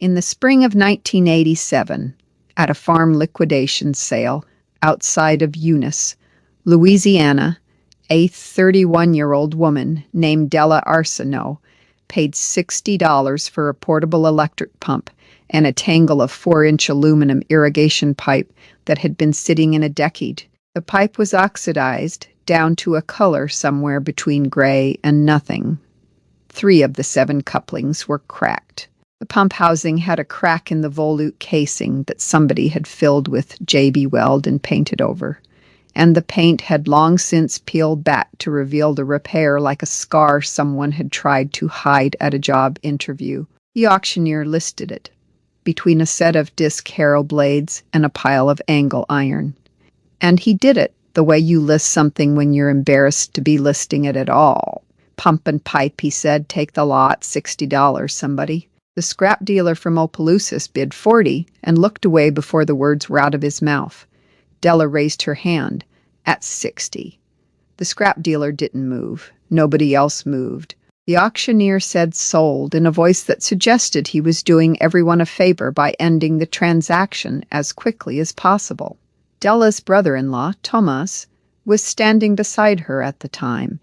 In the spring of 1987, at a farm liquidation sale outside of Eunice, Louisiana, a 31-year-old woman named Della Arsenault paid $60 for a portable electric pump and a tangle of 4-inch aluminum irrigation pipe that had been sitting in a decade. The pipe was oxidized down to a color somewhere between gray and nothing. 3 of the 7 couplings were cracked. The pump housing had a crack in the volute casing that somebody had filled with JB Weld and painted over, and the paint had long since peeled back to reveal the repair like a scar someone had tried to hide at a job interview. The auctioneer listed it between a set of disc harrow blades and a pile of angle iron. And he did it the way you list something when you're embarrassed to be listing it at all. "Pump and pipe," he said. "Take the lot, $60, somebody." The scrap dealer from Opelousas bid $40 and looked away before the words were out of his mouth. Della raised her hand. At $60. The scrap dealer didn't move. Nobody else moved. The auctioneer said "sold" in a voice that suggested he was doing everyone a favor by ending the transaction as quickly as possible. Della's brother-in-law, Thomas, was standing beside her at the time.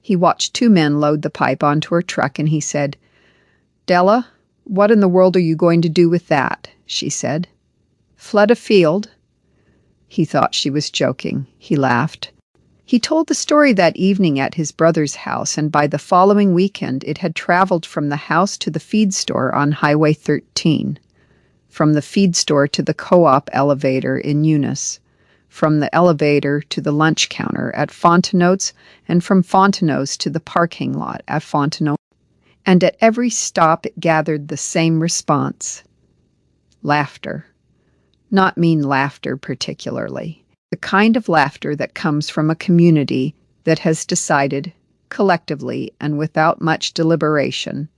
He watched 2 men load the pipe onto her truck and he said, "Della, what in the world are you going to do with that?" she said. "Flood a field." He thought she was joking. He laughed. He told the story that evening at his brother's house, and by the following weekend it had traveled from the house to the feed store on Highway 13, from the feed store to the co-op elevator in Eunice, from the elevator to the lunch counter at Fontenot's, and from Fontenot's to the parking lot at Fontenot. And at every stop it gathered the same response. Laughter. Not mean laughter particularly. The kind of laughter that comes from a community that has decided, collectively and without much deliberation,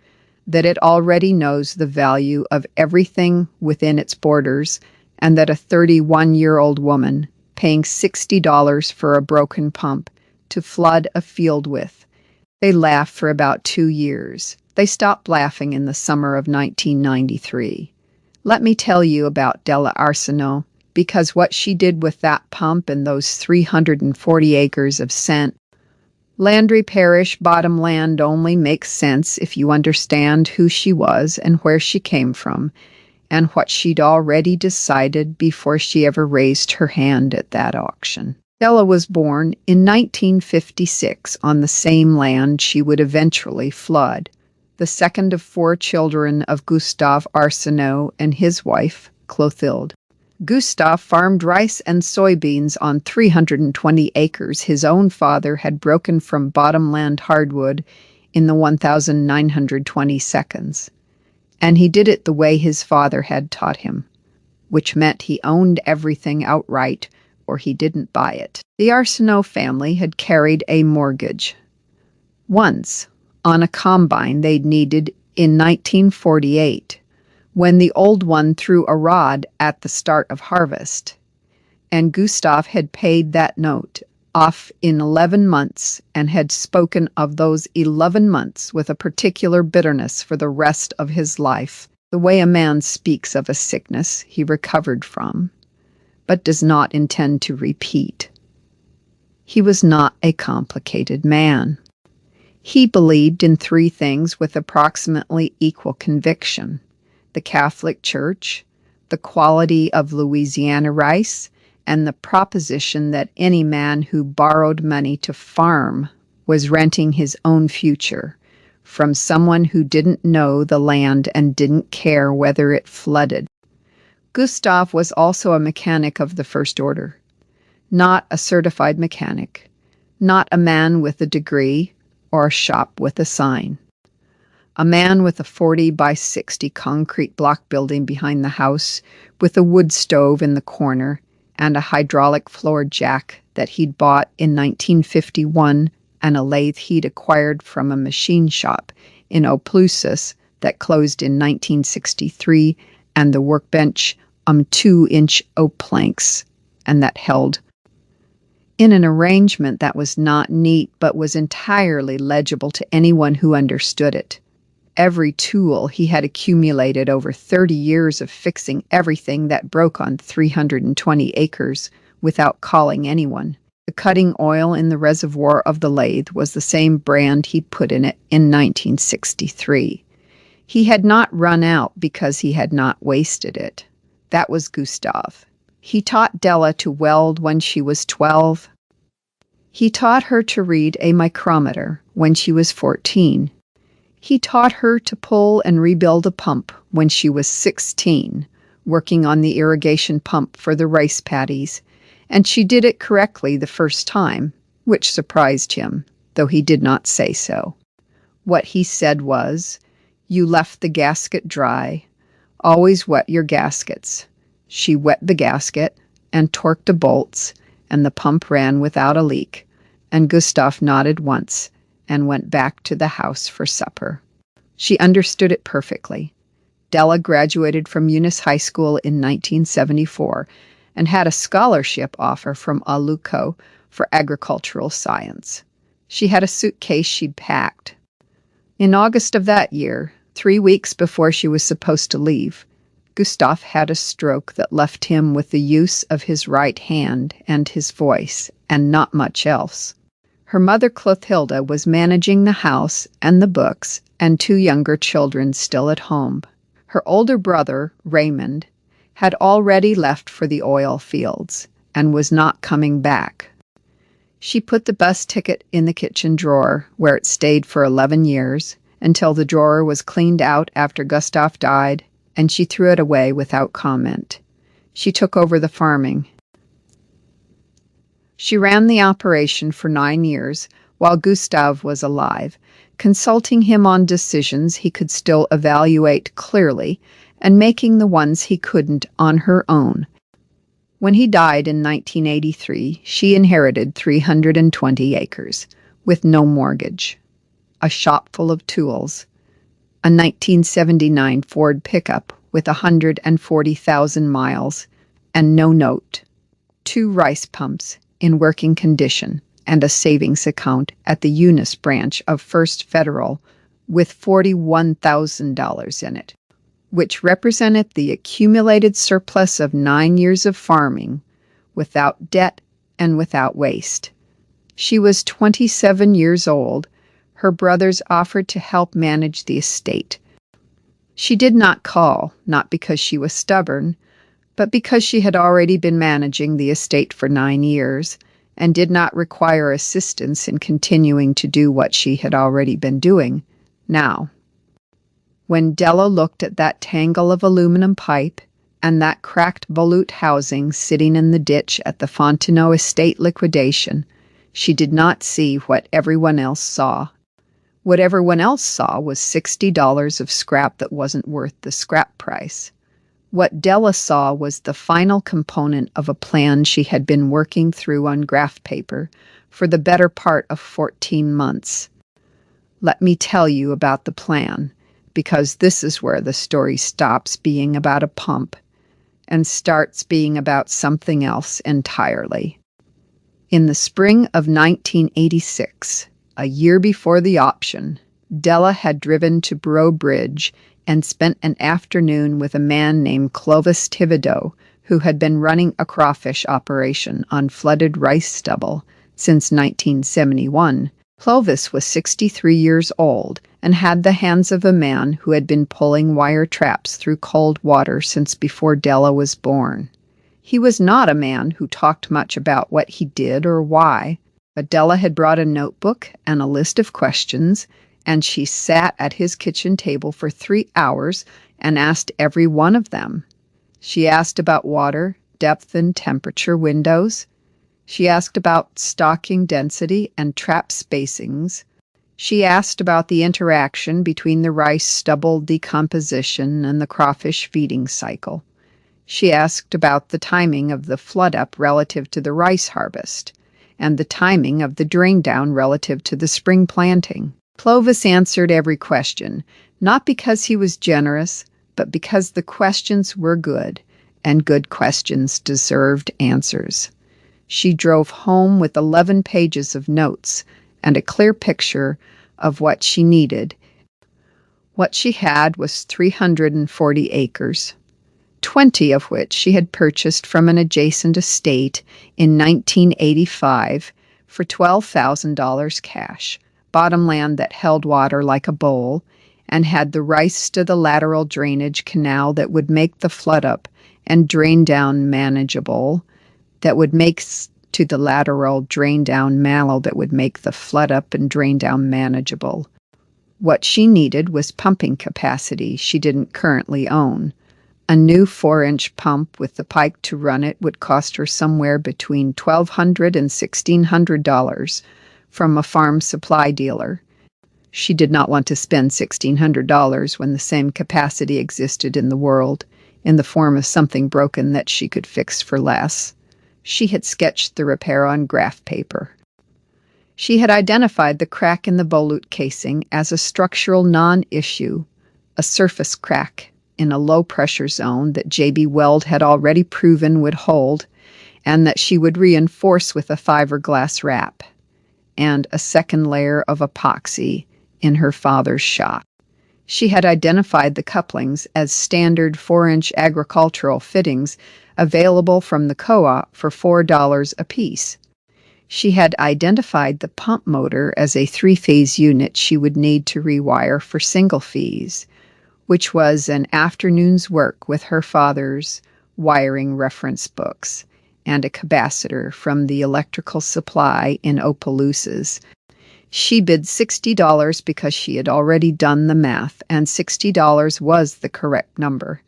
that it already knows the value of everything within its borders, and that a 31-year-old woman paying $60 for a broken pump to flood a field with. They laughed for about 2 years. They stopped laughing in the summer of 1993. Let me tell you about Della Arsenault, because what she did with that pump and those 340 acres of St. Landry Parish bottomland only makes sense if you understand who she was and where she came from, and what she'd already decided before she ever raised her hand at that auction. Della was born in 1956 on the same land she would eventually flood, the second of 4 children of Gustave Arsenault and his wife, Clotilde. Gustave farmed rice and soybeans on 320 acres his own father had broken from bottomland hardwood in the 1,920 seconds. And he did it the way his father had taught him, which meant he owned everything outright, or he didn't buy it. The Arsenault family had carried a mortgage. Once, on a combine they'd needed in 1948, when the old one threw a rod at the start of harvest, and Gustave had paid that note off in 11 months and had spoken of those 11 months with a particular bitterness for the rest of his life, the way a man speaks of a sickness he recovered from, but does not intend to repeat. He was not a complicated man. He believed in 3 things with approximately equal conviction: the Catholic Church, the quality of Louisiana rice, and the proposition that any man who borrowed money to farm was renting his own future from someone who didn't know the land and didn't care whether it flooded. Gustave was also a mechanic of the first order, not a certified mechanic, not a man with a degree or a shop with a sign. A man with a 40 by 60 concrete block building behind the house, with a wood stove in the corner and a hydraulic floor jack that he'd bought in 1951 and a lathe he'd acquired from a machine shop in Opelousas that closed in 1963, and the workbench 2-inch oak planks, and that held in an arrangement that was not neat but was entirely legible to anyone who understood it. every tool he had accumulated over 30 years of fixing everything that broke on 320 acres without calling anyone. The cutting oil in the reservoir of the lathe was the same brand he put in it in 1963. He had not run out because he had not wasted it. That was Gustav. He taught Della to weld when she was 12. He taught her to read a micrometer when she was 14. He taught her to pull and rebuild a pump when she was 16, working on the irrigation pump for the rice paddies, and she did it correctly the first time, which surprised him, though he did not say so. What he said was, "You left the gasket dry. Always wet your gaskets." She wet the gasket and torqued the bolts, and the pump ran without a leak, and Gustav nodded once and went back to the house for supper. She understood it perfectly. Della graduated from Eunice High School in 1974 and had a scholarship offer from Aluco for agricultural science. She had a suitcase she'd packed. In August of that year, 3 weeks before she was supposed to leave, Gustav had a stroke that left him with the use of his right hand and his voice, and not much else. Her mother, Clothilda, was managing the house and the books, and 2 younger children still at home. Her older brother, Raymond, had already left for the oil fields and was not coming back. She put the bus ticket in the kitchen drawer, where it stayed for 11 years, until the drawer was cleaned out after Gustav died, and she threw it away without comment. She took over the farming. She ran the operation for 9 years while Gustav was alive, consulting him on decisions he could still evaluate clearly and making the ones he couldn't on her own. When he died in 1983, she inherited 320 acres with no mortgage, a shop full of tools, a 1979 Ford pickup with 140,000 miles and no note, 2 rice pumps in working condition, and a savings account at the Eunice branch of First Federal with $41,000 in it, which represented the accumulated surplus of 9 years of farming, without debt and without waste. She was 27 years old. Her brothers offered to help manage the estate. She did not call, not because she was stubborn, but because she had already been managing the estate for 9 years and did not require assistance in continuing to do what she had already been doing. Now, when Della looked at that tangle of aluminum pipe and that cracked volute housing sitting in the ditch at the Fontenot estate liquidation, she did not see what everyone else saw. What everyone else saw was $60 of scrap that wasn't worth the scrap price. What Della saw was the final component of a plan she had been working through on graph paper for the better part of 14 months. Let me tell you about the plan, because this is where the story stops being about a pump and starts being about something else entirely. In the spring of 1986, a year before the option, Della had driven to Breau Bridge and spent an afternoon with a man named Clovis Thibodeau, who had been running a crawfish operation on flooded rice stubble since 1971. Clovis was 63 years old and had the hands of a man who had been pulling wire traps through cold water since before Della was born. He was not a man who talked much about what he did or why, but Della had brought a notebook and a list of questions, and she sat at his kitchen table for 3 hours and asked every one of them. She asked about water, depth and temperature windows. She asked about stocking density and trap spacings. She asked about the interaction between the rice stubble decomposition and the crawfish feeding cycle. She asked about the timing of the flood up relative to the rice harvest, and the timing of the drain down relative to the spring planting. Clovis answered every question, not because he was generous, but because the questions were good, and good questions deserved answers. She drove home with 11 pages of notes and a clear picture of what she needed. What she had was 340 acres, 20 of which she had purchased from an adjacent estate in 1985 for $12,000 cash, bottomland that held water like a bowl, and had the rights to the lateral drainage canal that would make the flood up and drain down manageable, that would make to the lateral drain down mallow that would make the flood up and drain down manageable. What she needed was pumping capacity she didn't currently own. A new 4-inch pump with the pipe to run it would cost her somewhere between $1,200 and $1,600 from a farm supply dealer. She did not want to spend $1,600 when the same capacity existed in the world, in the form of something broken that she could fix for less. She had sketched the repair on graph paper. She had identified the crack in the volute casing as a structural non-issue, a surface crack in a low-pressure zone that J.B. Weld had already proven would hold, and that she would reinforce with a fiberglass wrap and a second layer of epoxy in her father's shop. She had identified the couplings as standard 4-inch agricultural fittings available from the co-op for $4 apiece. She had identified the pump motor as a 3-phase unit she would need to rewire for single phase, which was an afternoon's work with her father's wiring reference books and a capacitor from the electrical supply in Opelousas. She bid $60 because she had already done the math, and $60 was the correct number.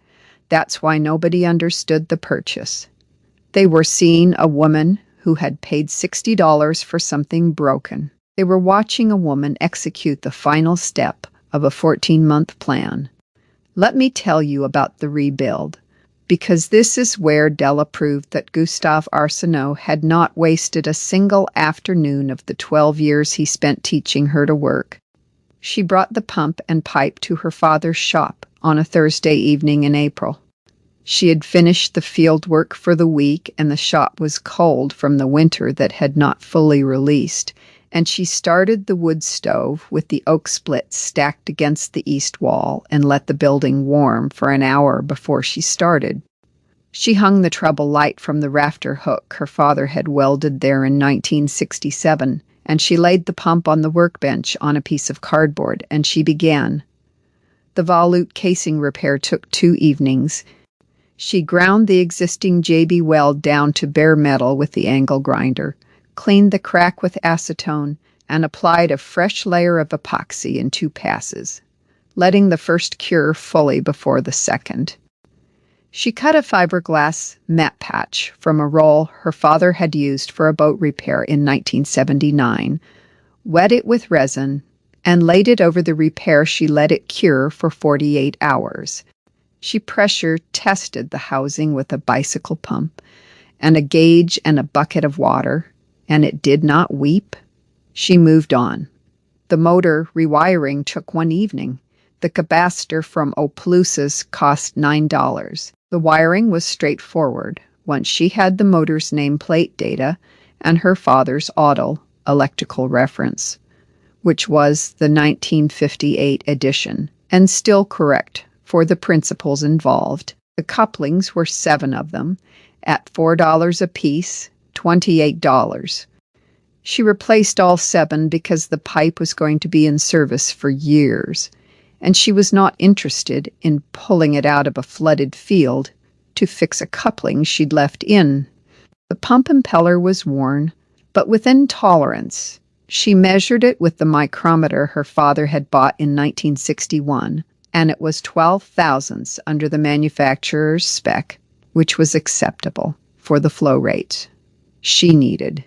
That's why nobody understood the purchase. They were seeing a woman who had paid $60 for something broken. They were watching a woman execute the final step of a 14-month plan. Let me tell you about the rebuild, because this is where Della proved that Gustave Arsenault had not wasted a single afternoon of the 12 years he spent teaching her to work. She brought the pump and pipe to her father's shop on a Thursday evening in April. She had finished the field work for the week, and the shop was cold from the winter that had not fully released, and she started the wood stove with the oak splits stacked against the east wall and let the building warm for an hour before she started. She hung the treble light from the rafter hook her father had welded there in 1967, and she laid the pump on the workbench on a piece of cardboard, and she began. The volute casing repair took 2 evenings. She ground the existing J.B. Weld down to bare metal with the angle grinder, cleaned the crack with acetone, and applied a fresh layer of epoxy in 2 passes, letting the first cure fully before the second. She cut a fiberglass mat patch from a roll her father had used for a boat repair in 1979, wet it with resin, and laid it over the repair she let it cure for 48 hours. She pressure tested the housing with a bicycle pump and a gauge and a bucket of water, and it did not weep. She moved on. The motor rewiring took 1 evening. The capacitor from Opelousas cost $9. The wiring was straightforward once she had the motor's nameplate data and her father's auto electrical reference, which was the 1958 edition, and still correct for the principles involved. The couplings were 7 of them, at $4 apiece, $28. She replaced all 7 because the pipe was going to be in service for years, and she was not interested in pulling it out of a flooded field to fix a coupling she'd left in. The pump impeller was worn, but within tolerance. She measured it with the micrometer her father had bought in 1961, and it was 12 thousandths under the manufacturer's spec, which was acceptable for the flow rate she needed.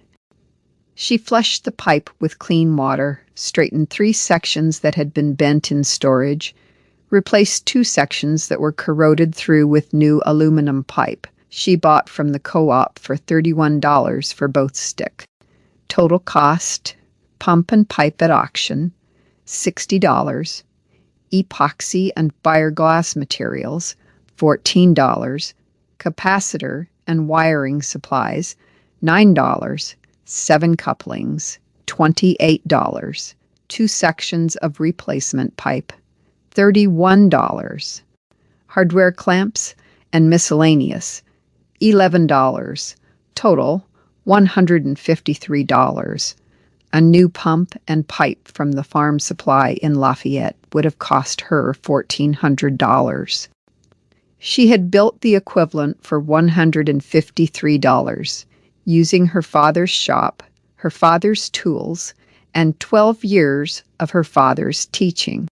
She flushed the pipe with clean water, straightened 3 sections that had been bent in storage, replaced 2 sections that were corroded through with new aluminum pipe she bought from the co-op for $31 for both stick. Total cost, pump and pipe at auction, $60. Epoxy and fiberglass materials, $14, capacitor and wiring supplies, $9, 7 couplings, $28, 2 sections of replacement pipe, $31. Hardware clamps and miscellaneous, $11. Total, $153. A new pump and pipe from the farm supply in Lafayette would have cost her $1,400. She had built the equivalent for $153, using her father's shop, her father's tools, and 12 years of her father's teaching.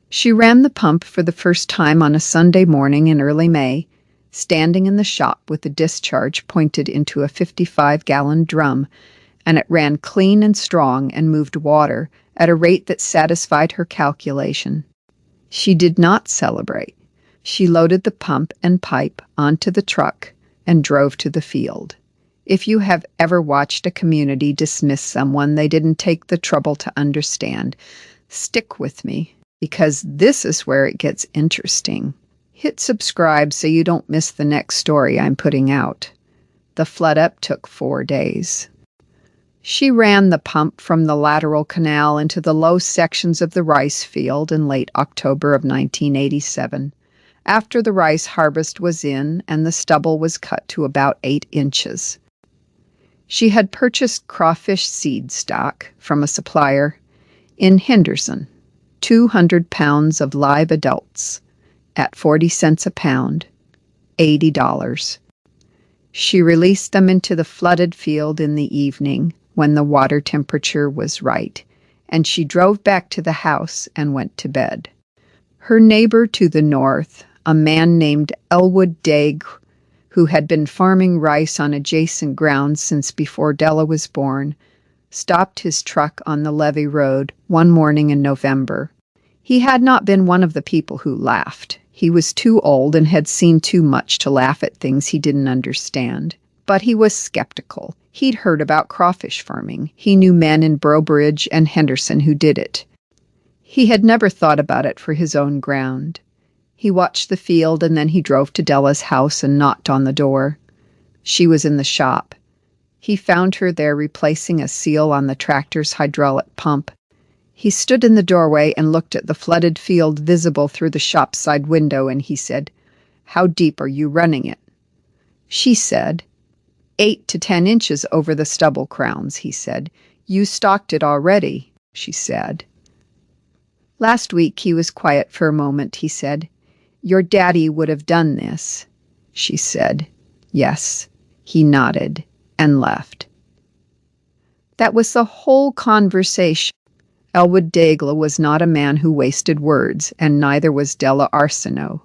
She ran the pump for the first time on a Sunday morning in early May, standing in the shop with the discharge pointed into a 55-gallon drum, and it ran clean and strong and moved water at a rate that satisfied her calculation. She did not celebrate. She loaded the pump and pipe onto the truck and drove to the field. If you have ever watched a community dismiss someone they didn't take the trouble to understand, stick with me, because this is where it gets interesting. Hit subscribe so you don't miss the next story I'm putting out. The flood-up took 4 days. She ran the pump from the lateral canal into the low sections of the rice field in late October of 1987, after the rice harvest was in and the stubble was cut to about 8 inches. She had purchased crawfish seed stock from a supplier in Henderson, 200 pounds of live adults, at 40 cents a pound, $80. She released them into the flooded field in the evening when the water temperature was right, and she drove back to the house and went to bed. Her neighbor to the north, a man named Elwood Daig, who had been farming rice on adjacent ground since before Della was born, stopped his truck on the levee road one morning in November. He had not been one of the people who laughed. He was too old and had seen too much to laugh at things he didn't understand. But he was skeptical. He'd heard about crawfish farming. He knew men in Brobridge and Henderson who did it. He had never thought about it for his own ground. He watched the field and then he drove to Della's house and knocked on the door. She was in the shop. He found her there replacing a seal on the tractor's hydraulic pump. He stood in the doorway and looked at the flooded field visible through the shop side window, and he said, "How deep are you running it?" She said, 8 to 10 inches over the stubble crowns, he said. "You stocked it already," she said. Last week he was quiet for a moment, he said. "Your daddy would have done this," she said. Yes, he nodded and left. That was the whole conversation. Elwood Daigla was not a man who wasted words, and neither was Della Arsenault.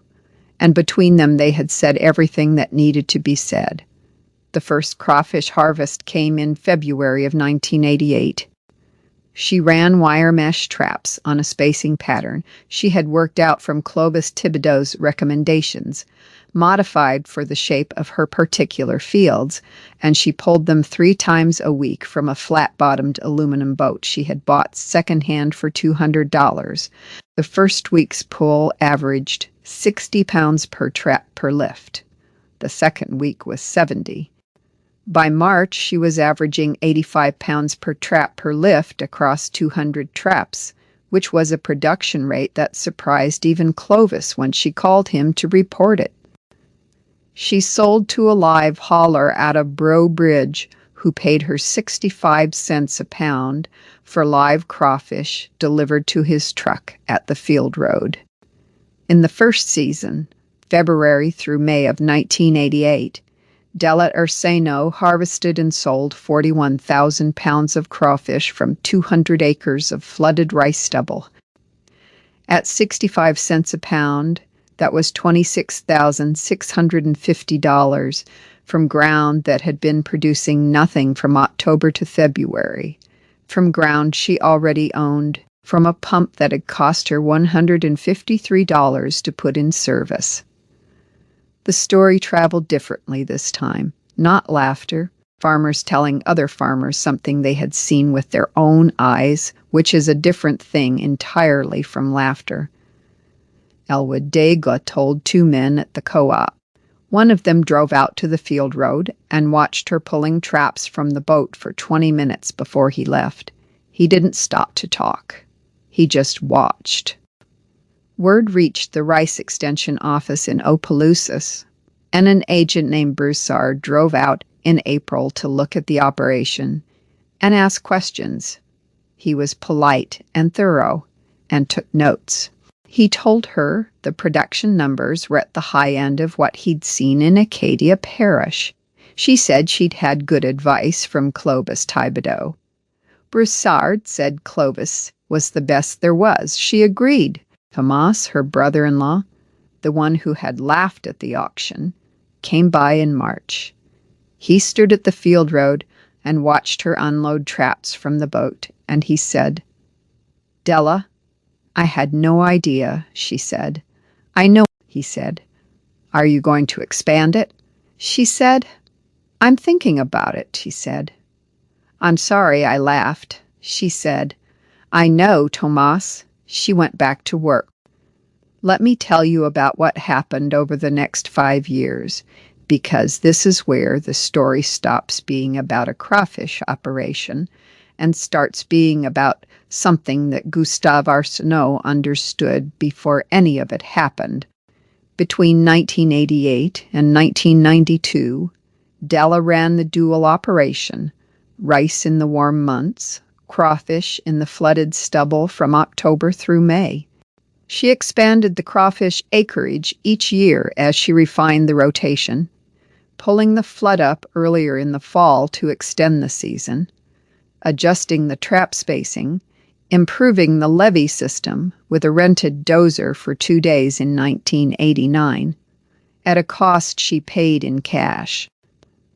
And between them they had said everything that needed to be said. The first crawfish harvest came in February of 1988. She ran wire mesh traps on a spacing pattern she had worked out from Clovis Thibodeau's recommendations, modified for the shape of her particular fields, and she pulled them 3 times a week from a flat-bottomed aluminum boat she had bought secondhand for $200. The first week's pull averaged 60 pounds per trap per lift. The second week was 70. By March, she was averaging 85 pounds per trap per lift across 200 traps, which was a production rate that surprised even Clovis when she called him to report it. She sold to a live hauler out of Brobridge, who paid her 65 cents a pound for live crawfish delivered to his truck at the field road. In the first season, February through May of 1988, Della Arsenault harvested and sold 41,000 pounds of crawfish from 200 acres of flooded rice stubble. At 65 cents a pound, that was $26,650 from ground that had been producing nothing from October to February, from ground she already owned, from a pump that had cost her $153 to put in service. The story traveled differently this time. Not laughter, farmers telling other farmers something they had seen with their own eyes, which is a different thing entirely from laughter. Elwood Daigla told 2 men at the co-op. One of them drove out to the field road and watched her pulling traps from the boat for 20 minutes before he left. He didn't stop to talk. He just watched. Word reached the Rice Extension office in Opelousas, and an agent named Broussard drove out in April to look at the operation and ask questions. He was polite and thorough and took notes. He told her the production numbers were at the high end of what he'd seen in Acadia Parish. She said she'd had good advice from Clovis Thibodeau. Broussard said Clovis was the best there was. She agreed. Tomas, her brother-in-law, the one who had laughed at the auction, came by in March. He stood at the field road and watched her unload traps from the boat, and he said, "Della, I had no idea," she said. "I know," he said. "Are you going to expand it?" She said. "I'm thinking about it," he said. "I'm sorry I laughed," she said. "I know, Tomas." She went back to work. Let me tell you about what happened over the next 5 years, because this is where the story stops being about a crawfish operation and starts being about something that Gustave Arsenault understood before any of it happened. Between 1988 and 1992, Della ran the dual operation, rice in the warm months, crawfish in the flooded stubble from October through May. She expanded the crawfish acreage each year as she refined the rotation, pulling the flood up earlier in the fall to extend the season, adjusting the trap spacing, improving the levee system with a rented dozer for 2 days in 1989, at a cost she paid in cash.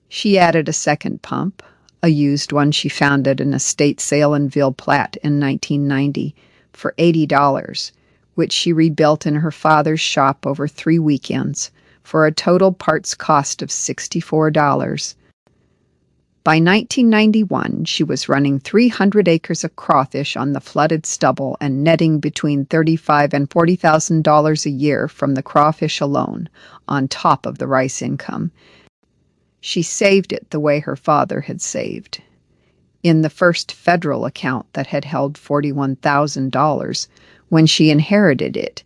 She added a second pump, a used one she found at an estate sale in Ville Platte in 1990 for $80, which she rebuilt in her father's shop over 3 weekends for a total parts cost of $64. By 1991, she was running 300 acres of crawfish on the flooded stubble and netting between $35,000 and $40,000 a year from the crawfish alone, on top of the rice income. She saved it the way her father had saved. In the first federal account that had held $41,000 when she inherited it,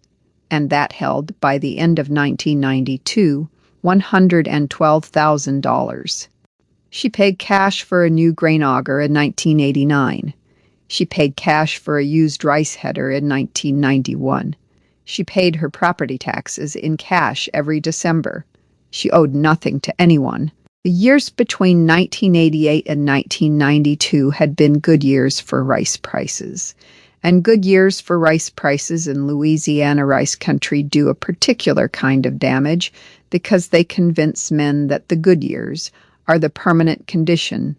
and that held, by the end of 1992, $112,000. She paid cash for a new grain auger in 1989. She paid cash for a used rice header in 1991. She paid her property taxes in cash every December. She owed nothing to anyone. The years between 1988 and 1992 had been good years for rice prices. And good years for rice prices in Louisiana rice country do a particular kind of damage because they convince men that the good years are the permanent condition.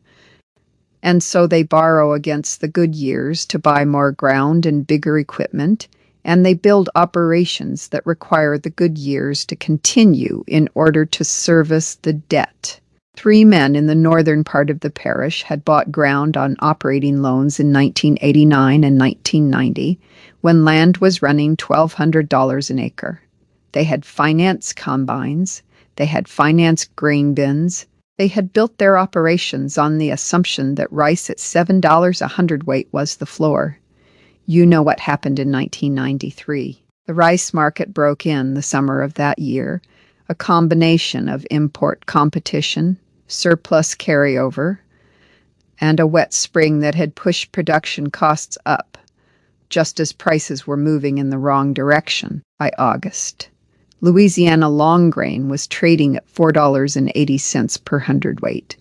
And so they borrow against the good years to buy more ground and bigger equipment, and they build operations that require the good years to continue in order to service the debt. 3 men in the northern part of the parish had bought ground on operating loans in 1989 and 1990, when land was running $1,200 an acre. They had financed combines, they had financed grain bins, they had built their operations on the assumption that rice at $7 a hundredweight was the floor. You know what happened in 1993. The rice market broke in the summer of that year, a combination of import competition, surplus carryover, and a wet spring that had pushed production costs up, just as prices were moving in the wrong direction. By August, Louisiana long grain was trading at $4.80 per hundredweight.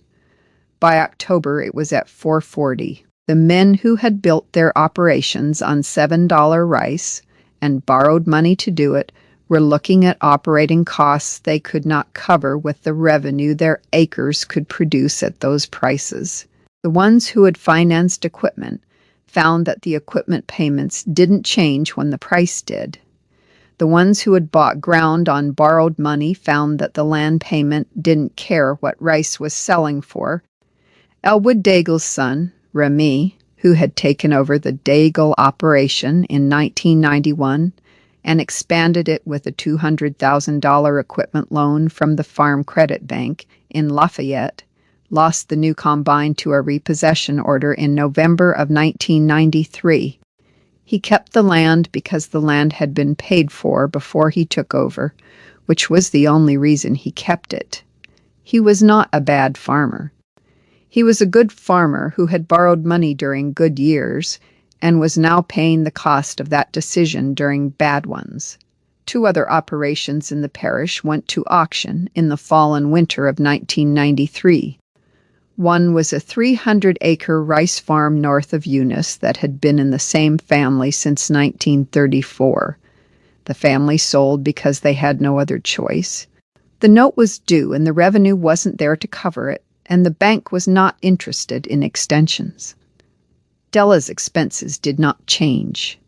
By October, it was at $4.40. The men who had built their operations on $7 rice and borrowed money to do it were looking at operating costs they could not cover with the revenue their acres could produce at those prices. The ones who had financed equipment found that the equipment payments didn't change when the price did. The ones who had bought ground on borrowed money found that the land payment didn't care what rice was selling for. Elwood Daigle's son, Remy, who had taken over the Daigle operation in 1991, and expanded it with a $200,000 equipment loan from the Farm Credit Bank in Lafayette, lost the new combine to a repossession order in November of 1993. He kept the land because the land had been paid for before he took over, which was the only reason he kept it. He was not a bad farmer. He was a good farmer who had borrowed money during good years and was now paying the cost of that decision during bad ones. 2 other operations in the parish went to auction in the fall and winter of 1993. One was a 300-acre rice farm north of Eunice that had been in the same family since 1934. The family sold because they had no other choice. The note was due and the revenue wasn't there to cover it, and the bank was not interested in extensions. Della's expenses did not change.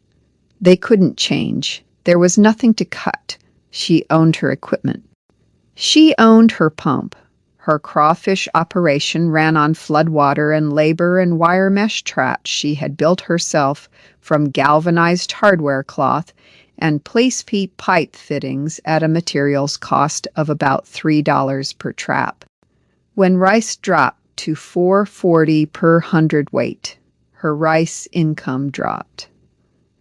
They couldn't change. There was nothing to cut. She owned her equipment. She owned her pump. Her crawfish operation ran on floodwater and labor and wire mesh traps she had built herself from galvanized hardware cloth and place-P pipe fittings at a materials cost of about $3 per trap. When rice dropped to $4.40 per hundredweight, her rice income dropped.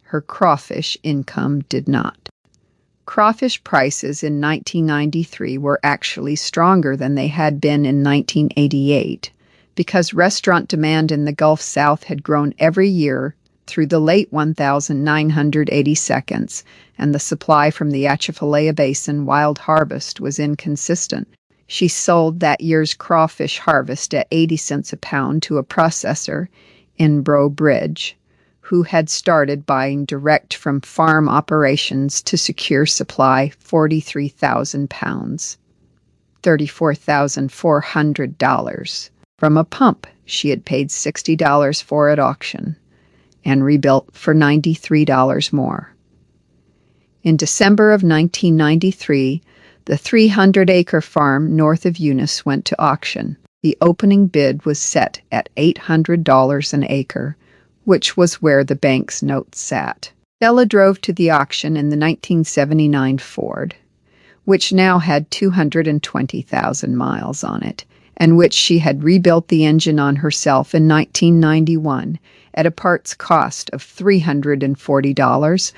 Her crawfish income did not. Crawfish prices in 1993 were actually stronger than they had been in 1988 because restaurant demand in the Gulf South had grown every year through the late 1982 and the supply from the Atchafalaya Basin wild harvest was inconsistent. She sold that year's crawfish harvest at 80 cents a pound to a processor in Breaux Bridge, who had started buying direct from farm operations to secure supply 43,000 pounds, $34,400, from a pump she had paid $60 for at auction and rebuilt for $93 more. In December of 1993, the 300-acre farm north of Eunice went to auction. The opening bid was set at $800 an acre, which was where the bank's note sat. Della drove to the auction in the 1979 Ford, which now had 220,000 miles on it, and which she had rebuilt the engine on herself in 1991 at a parts cost of $340.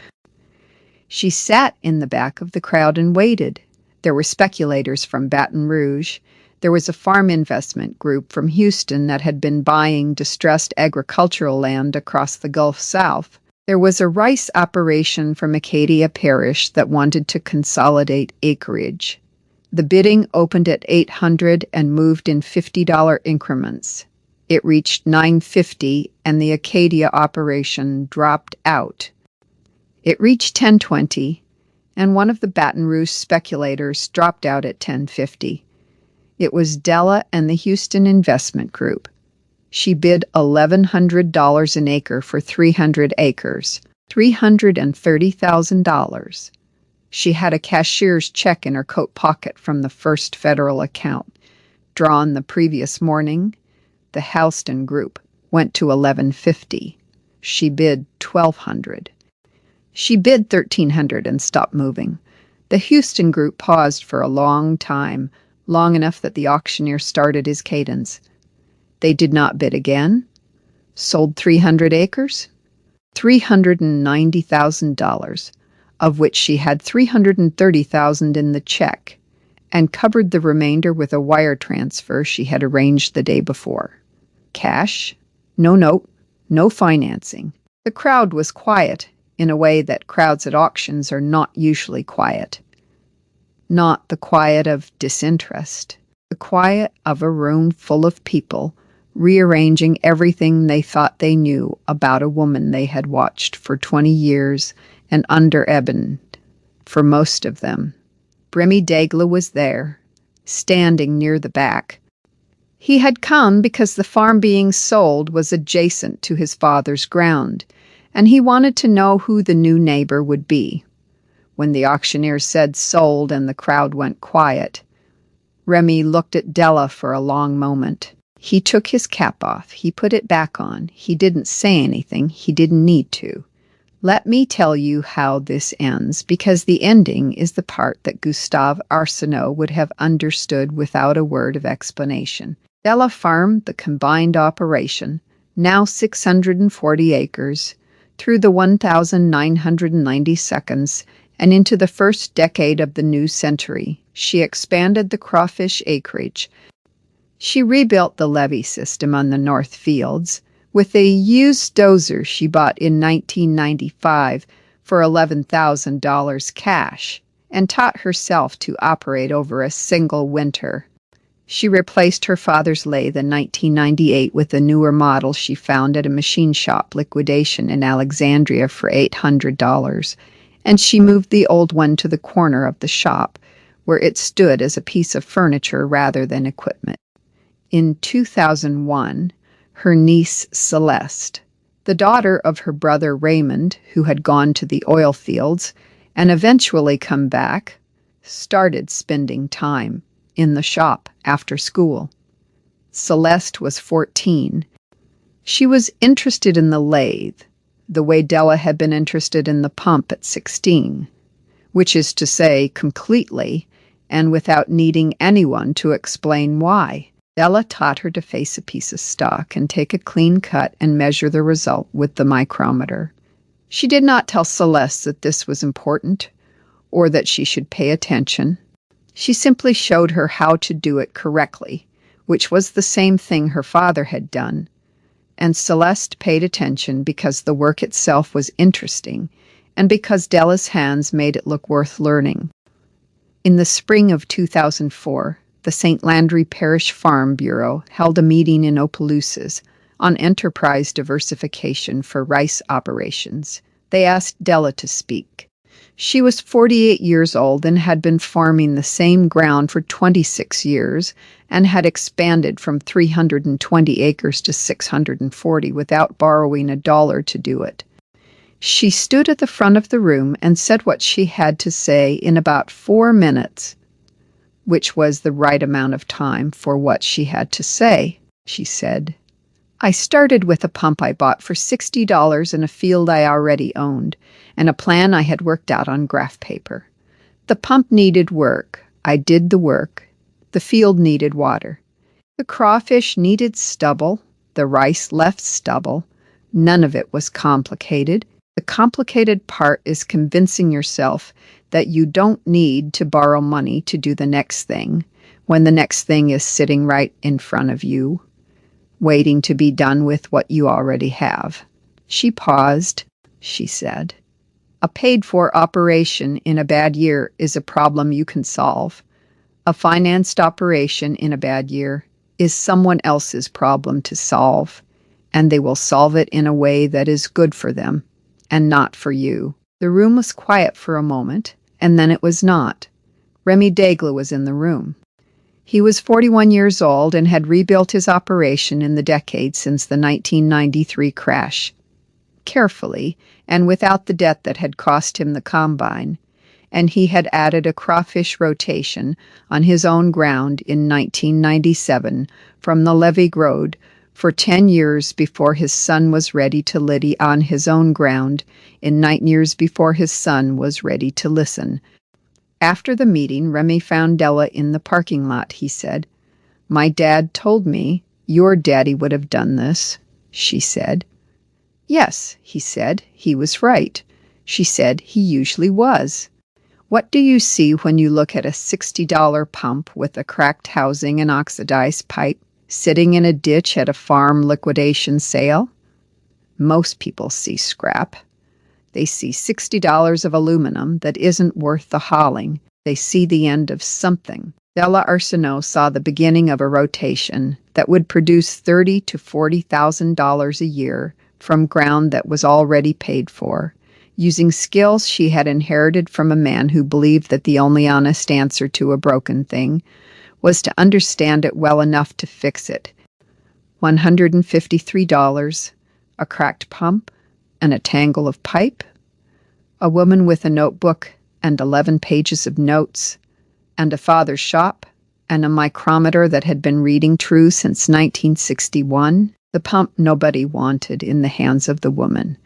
She sat in the back of the crowd and waited. There were speculators from Baton Rouge. There was a farm investment group from Houston that had been buying distressed agricultural land across the Gulf South. There was a rice operation from Acadia Parish that wanted to consolidate acreage. The bidding opened at $800 and moved in $50 increments. It reached $950 and the Acadia operation dropped out. It reached $1020 and one of the Baton Rouge speculators dropped out at $1050. It was Della and the Houston Investment Group. She bid $1,100 an acre for 300 acres, $330,000. She had a cashier's check in her coat pocket from the First Federal account, drawn the previous morning. The Houston Group went to $1,150. She bid $1,200. She bid $1,300 and stopped moving. The Houston Group paused for a long time, long enough that the auctioneer started his cadence. They did not bid again. Sold 300 acres, $390,000, of which she had $330,000 in the check, and covered the remainder with a wire transfer she had arranged the day before. Cash, no note, no financing. The crowd was quiet in a way that crowds at auctions are not usually quiet. Not the quiet of disinterest, the quiet of a room full of people rearranging everything they thought they knew about a woman they had watched for 20 years and under-eboned for most of them. Brimmy Dagla was there, standing near the back. He had come because the farm being sold was adjacent to his father's ground, and he wanted to know who the new neighbor would be. When the auctioneer said sold and the crowd went quiet, Remy looked at Della for a long moment. He took his cap off. He put it back on. He didn't say anything. He didn't need to. Let me tell you how this ends, because the ending is the part that Gustave Arsenault would have understood without a word of explanation. Della farmed the combined operation, now 640 acres, Through the 1,990 seconds and into the first decade of the new century, she expanded the Crawfish acreage. She rebuilt the levee system on the North Fields with a used dozer she bought in 1995 for $11,000 cash and taught herself to operate over a single winter. She replaced her father's lathe in 1998 with a newer model she found at a machine shop liquidation in Alexandria for $800, and she moved the old one to the corner of the shop, where it stood as a piece of furniture rather than equipment. In 2001, her niece Celeste, the daughter of her brother Raymond, who had gone to the oil fields and eventually come back, started spending time in the shop after school. Celeste was 14. She was interested in the lathe, the way Della had been interested in the pump at 16, which is to say, completely, and without needing anyone to explain why. Della taught her to face a piece of stock and take a clean cut and measure the result with the micrometer. She did not tell Celeste that this was important, or that she should pay attention. She simply showed her how to do it correctly, which was the same thing her father had done. And Celeste paid attention because the work itself was interesting and because Della's hands made it look worth learning. In the spring of 2004, the St. Landry Parish Farm Bureau held a meeting in Opelousas on enterprise diversification for rice operations. They asked Della to speak. She was 48 years old and had been farming the same ground for 26 years and had expanded from 320 acres to 640 without borrowing a dollar to do it. She stood at the front of the room and said what she had to say in about 4 minutes, which was the right amount of time for what she had to say. She said, "I started with a pump I bought for $60 in a field I already owned, and a plan I had worked out on graph paper. The pump needed work. I did the work. The field needed water. The crawfish needed stubble. The rice left stubble. None of it was complicated. The complicated part is convincing yourself that you don't need to borrow money to do the next thing, when the next thing is sitting right in front of you, waiting to be done with what you already have." She paused. She said, "A paid-for operation in a bad year is a problem you can solve. A financed operation in a bad year is someone else's problem to solve, and they will solve it in a way that is good for them, and not for you." The room was quiet for a moment, and then it was not. Remy Daigle was in the room. He was 41 years old and had rebuilt his operation in the decade since the 1993 crash. Carefully, and without the debt that had cost him the combine, and he had added a crawfish rotation on his own ground in 1997 from the Levee Road for 10 years before his son was ready to liddy on his own ground, in 9 years before his son was ready to listen. After the meeting, Remy found Della in the parking lot. He said, "My dad told me your daddy would have done this," she said. "Yes," he said, "he was right." She said, "He usually was." What do you see when you look at a $60 pump with a cracked housing and oxidized pipe sitting in a ditch at a farm liquidation sale? Most people see scrap. They see $60 of aluminum that isn't worth the hauling. They see the end of something. Della Arsenault saw the beginning of a rotation that would produce $30,000 to $40,000 a year from ground that was already paid for, using skills she had inherited from a man who believed that the only honest answer to a broken thing was to understand it well enough to fix it. $153, a cracked pump, and a tangle of pipe, a woman with a notebook and 11 pages of notes, and a father's shop, and a micrometer that had been reading true since 1961. The pump nobody wanted in the hands of the woman.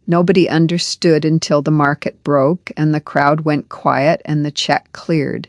Nobody understood until the market broke and the crowd went quiet and the check cleared.